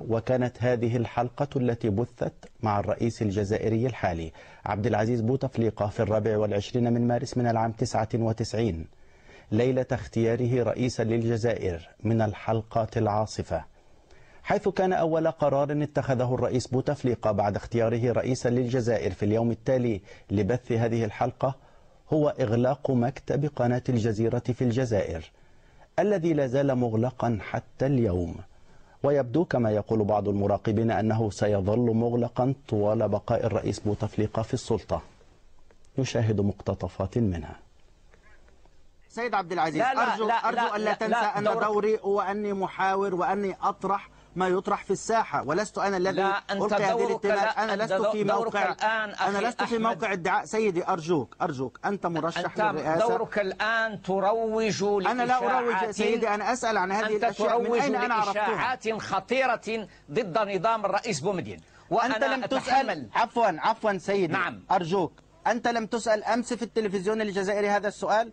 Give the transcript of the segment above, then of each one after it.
وكانت هذه الحلقة التي بثت مع الرئيس الجزائري الحالي عبد العزيز بوتفليقة في 24 من مارس من العام 99 ليلة اختياره رئيسا للجزائر من الحلقات العاصفة، حيث كان أول قرار اتخذه الرئيس بوتفليقة بعد اختياره رئيسا للجزائر في اليوم التالي لبث هذه الحلقة هو إغلاق مكتب قناة الجزيرة في الجزائر الذي لا زال مغلقا حتى اليوم، ويبدو كما يقول بعض المراقبين أنه سيظل مغلقا طوال بقاء الرئيس بوتفليقة في السلطة. نشاهد مقتطفات منها. سيد عبد العزيز، أرجو أن لا تنسى أن دوري هو أني محاور وأني أطرح ما يطرح في الساحة، ولست أنا الذي ألقي هذه الاتهامات. أنا لست في موقع ادعاء. سيدي أرجوك أنت مرشح للرئاسة. دورك الآن تروج لإشاعات. أنا لا أروج سيدي، أنا أسأل عن هذه الأشياء من أين أنا عرفتها. إشاعات خطيرة ضد نظام الرئيس بومدين، وأنت لم تسأل. عفوا سيدي، نعم. أرجوك، أنت لم تسأل أمس في التلفزيون الجزائري هذا السؤال؟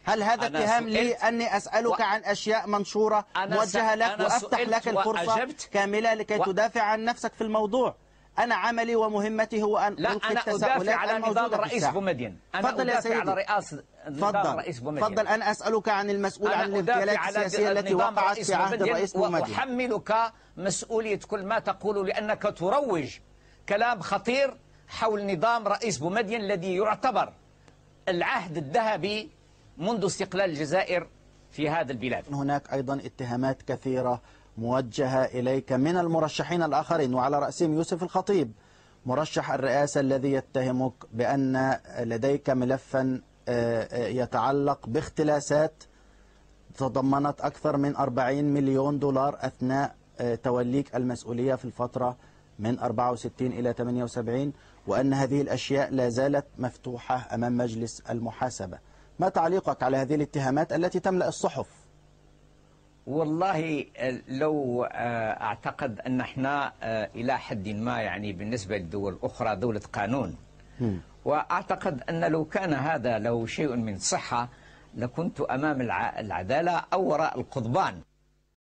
هل هذا اتهام لي أني أسألك عن أشياء منشورة موجهة لك وأفتح لك الفرصة كاملة لكي تدافع عن نفسك في الموضوع؟ أنا عملي ومهمتي هو أن ألقي التساؤلات على نظام الرئيس بومدين. تفضل يا سيدي. على رئاسة نظام الرئيس بومدين. تفضل. أنا أسألك عن المسؤول عن الاغتيالات السياسية التي وقعت في عهد الرئيس بومدين، وأحملك مسؤولية كل ما تقول لأنك تروج كلام خطير حول نظام رئيس بومدين الذي يعتبر العهد الذهبي منذ استقلال الجزائر في هذا البلاد. هناك أيضا اتهامات كثيرة موجهة إليك من المرشحين الآخرين، وعلى رأسهم يوسف الخطيب مرشح الرئاسة الذي يتهمك بأن لديك ملفا يتعلق باختلاسات تضمنت أكثر من 40 مليون دولار أثناء توليك المسؤولية في الفترة من 64 إلى 78، وأن هذه الأشياء لا زالت مفتوحة أمام مجلس المحاسبة. ما تعليقك على هذه الاتهامات التي تملأ الصحف؟ والله لو أعتقد أن احنا إلى حد ما يعني بالنسبة للدول الأخرى دولة قانون، وأعتقد أن لو كان هذا له شيء من صحة لكنت أمام العدالة أو وراء القضبان.